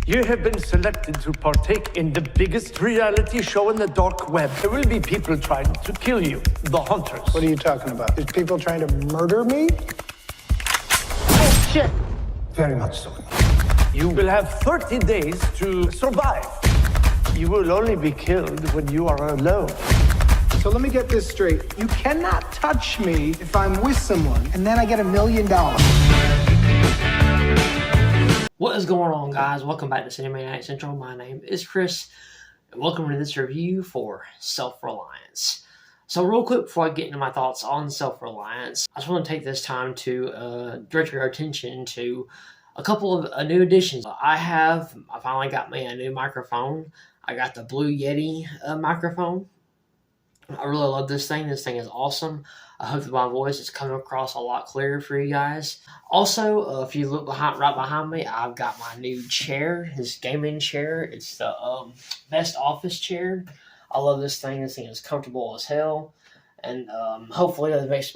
You have been selected to partake in the biggest reality show in the dark web. There will be people trying to kill you, the hunters. What are you talking about? There's people trying to murder me? Oh, shit! Very much so. You will have 30 days to survive. You will only be killed when you are alone. So let me get this straight. You cannot touch me if I'm with someone, and then I get $1 million. What is going on, guys? Welcome back to Cinematic Central. My name is Chris, and welcome to this review for Self-Reliance. So real quick before I get into my thoughts on Self-Reliance, I just want to take this time to direct your attention to a couple of new additions. I finally got me a new microphone. I got the Blue Yeti microphone. I really love this thing. This thing is awesome. I hope that my voice is coming across a lot clearer for you guys. Also, if you look right behind me, I've got my new chair, this gaming chair. It's the best office chair. I love this thing. This thing is comfortable as hell, and hopefully that makes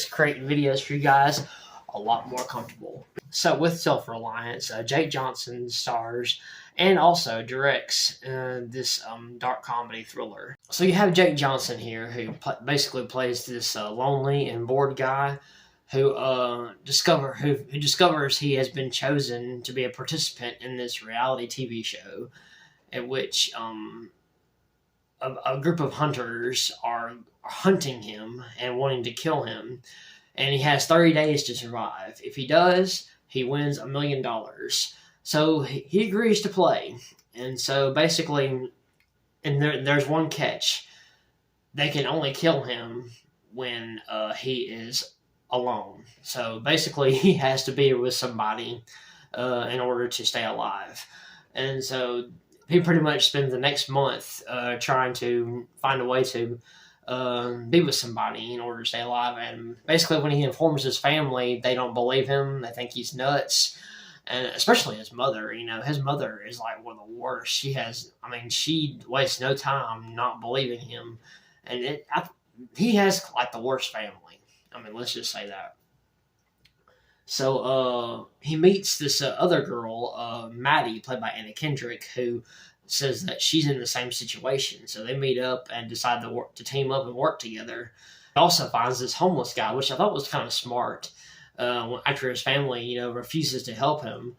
creating videos for you guys a lot more comfortable. So with Self-Reliance, Jake Johnson stars and also directs this dark comedy thriller. So you have Jake Johnson here, who basically plays this lonely and bored guy who discovers he has been chosen to be a participant in this reality TV show, in which a group of hunters are hunting him and wanting to kill him, and he has 30 days to survive. If he does, he wins $1 million. So he agrees to play, and so basically, and there's one catch: they can only kill him when he is alone. So basically, he has to be with somebody in order to stay alive, and so he pretty much spends the next month trying to find a way to be with somebody in order to stay alive. And basically, when he informs his family, they don't believe him. They think he's nuts. And especially his mother, his mother is like one of the worst. She wastes no time not believing him. And he has like the worst family. Let's just say that. So he meets this other girl, Maddie, played by Kendrick, who says that she's in the same situation. So they meet up and decide to team up and work together. He also finds this homeless guy, which I thought was kind of smart. After his family, refuses to help him,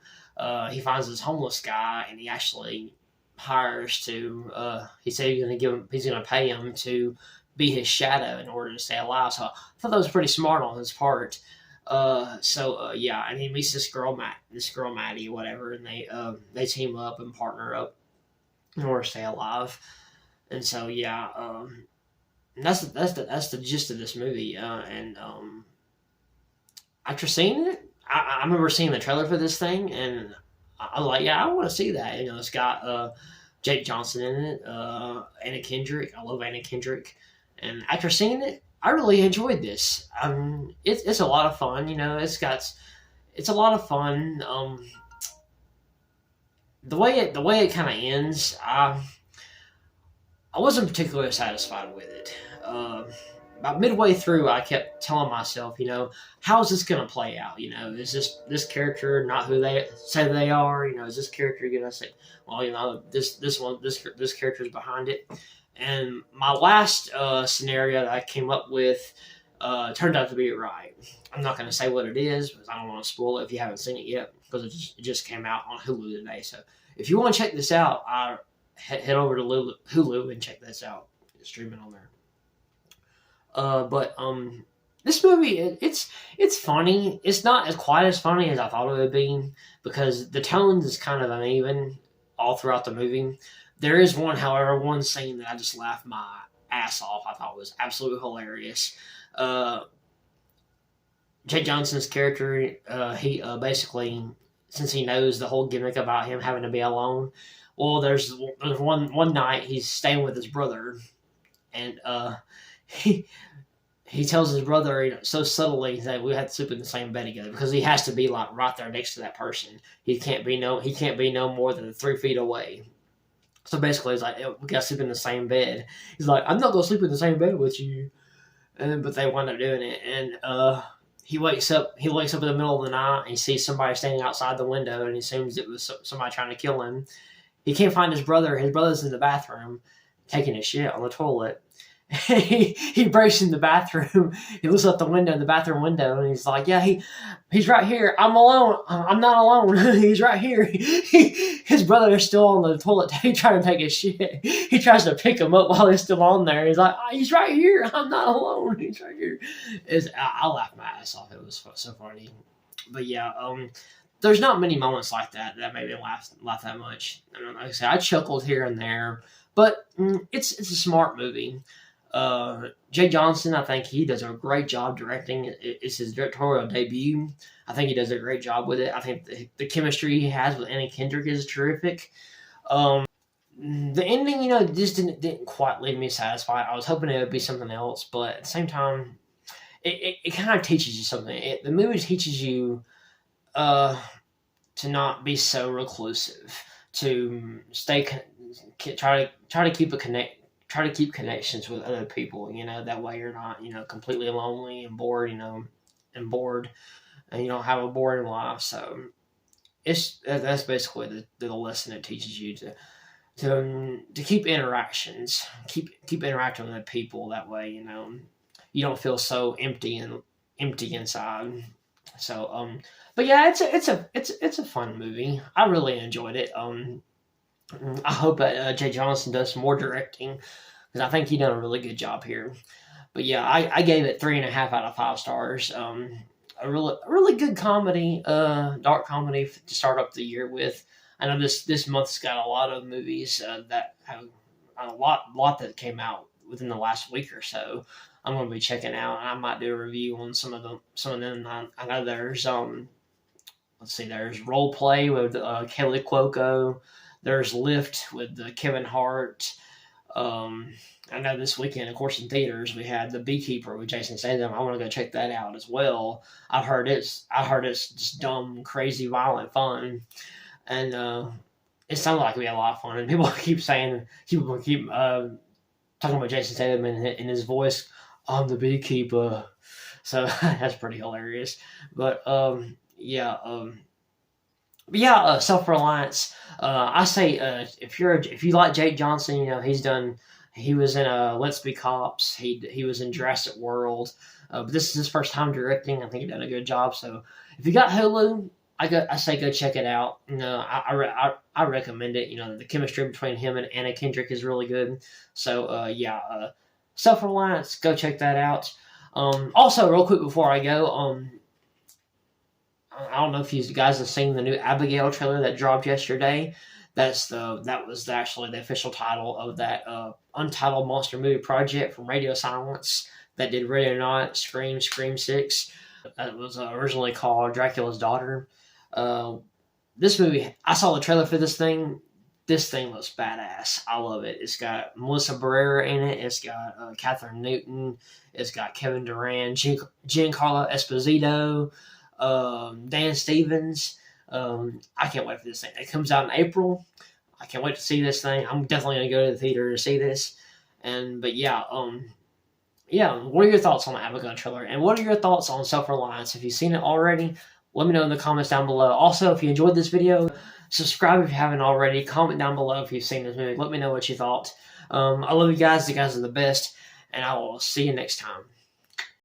he finds this homeless guy, and he actually hires to. He said he's going to pay him to be his shadow in order to stay alive. So I thought that was pretty smart on his part. And he meets this girl Maddie, whatever, and they team up and partner up in order to stay alive. And so that's the gist of this movie. After seeing it, I remember seeing the trailer for this thing, and I was like, I want to see that. It's got Jake Johnson in it, Anna Kendrick. I love Anna Kendrick. And after seeing it, I really enjoyed this. It's a lot of fun. It's a lot of fun. The way it kind of ends, I wasn't particularly satisfied with it. About midway through, I kept telling myself, how is this going to play out? Is this character not who they say they are? Is this character going to say, well, this character is behind it? And my last scenario that I came up with turned out to be right. I'm not going to say what it is because I don't want to spoil it if you haven't seen it yet, because it just came out on Hulu today. So if you want to check this out, head over to Hulu and check this out. It's streaming on there. This movie, it's funny. It's not quite as funny as I thought it would be, because the tones is kind of uneven all throughout the movie. There is one scene that I just laughed my ass off. I thought was absolutely hilarious. Jake Johnson's character, he basically, since he knows the whole gimmick about him having to be alone, well, there's one night he's staying with his brother, and he tells his brother, so subtly, that we have to sleep in the same bed together, because he has to be like right there next to that person. He can't be no more than 3 feet away. So basically, he's like, we gotta sleep in the same bed. He's like, I'm not gonna sleep in the same bed with you. But they wind up doing it, and he wakes up in the middle of the night and he sees somebody standing outside the window and he assumes it was somebody trying to kill him. He can't find his brother. His brother's in the bathroom taking a shit on the toilet. He breaks in the bathroom. He looks out the window, the bathroom window, and he's like, "Yeah, he's right here. I'm alone. I'm not alone. He's right here." His brother is still on the toilet trying to take a shit. He tries to pick him up while he's still on there. He's like, "He's right here. I'm not alone. He's right here." I laughed my ass off. It was so funny. But yeah, there's not many moments like that made me laugh that much. Like I said, I chuckled here and there, but it's a smart movie. Jay Johnson, I think he does a great job directing. It's his directorial debut. I think he does a great job with it. I think the chemistry he has with Anna Kendrick is terrific. The ending, just didn't quite leave me satisfied. I was hoping it would be something else, but at the same time, it kind of teaches you something. The movie teaches you to not be so reclusive, to try to keep connections with other people. That way you're not completely lonely and bored. And you don't have a boring life. So that's basically the lesson it teaches you to keep interactions, keep interacting with people. That way you don't feel so empty inside. So but yeah, it's a fun movie. I really enjoyed it. I hope that Jay Johnson does some more directing, because I think he done a really good job here. But yeah, I gave it 3.5 out of 5 stars. A really good comedy, dark comedy to start up the year with. I know this month's got a lot of movies that have a lot that came out within the last week or so. I'm going to be checking out. I might do a review on some of them. I know there's there's Role Play with Kelly Cuoco. There's Lift with Kevin Hart. I know this weekend, of course, in theaters we had The Beekeeper with Jason Statham. I want to go check that out as well. I heard it's just dumb, crazy, violent fun, and it sounded like we had a lot of fun. And people keep talking about Jason Statham in his voice. I'm the beekeeper, so that's pretty hilarious. But Self-Reliance. I say if you like Jake Johnson, he was in Let's Be Cops. He was in Jurassic World. But this is his first time directing. I think he done a good job. So if you got Hulu, I say go check it out. I recommend it. The chemistry between him and Anna Kendrick is really good. So Self-Reliance, go check that out. Also, real quick before I go, I don't know if you guys have seen the new Abigail trailer that dropped yesterday. That was actually the official title of that untitled monster movie project from Radio Silence that did Ready or Not, Scream 6. That was originally called Dracula's Daughter. This movie, I saw the trailer for this thing. This thing looks badass. I love it. It's got Melissa Barrera in it. It's got Catherine Newton. It's got Kevin Durant, Giancarlo Esposito, Dan Stevens. I can't wait for this thing. It comes out in April. I can't wait to see this thing. I'm definitely going to go to the theater to see this. What are your thoughts on the Abigail trailer? And what are your thoughts on Self-Reliance? If you've seen it already, let me know in the comments down below. Also, if you enjoyed this video, subscribe if you haven't already. Comment down below if you've seen this movie. Let me know what you thought. I love you guys. You guys are the best. And I will see you next time.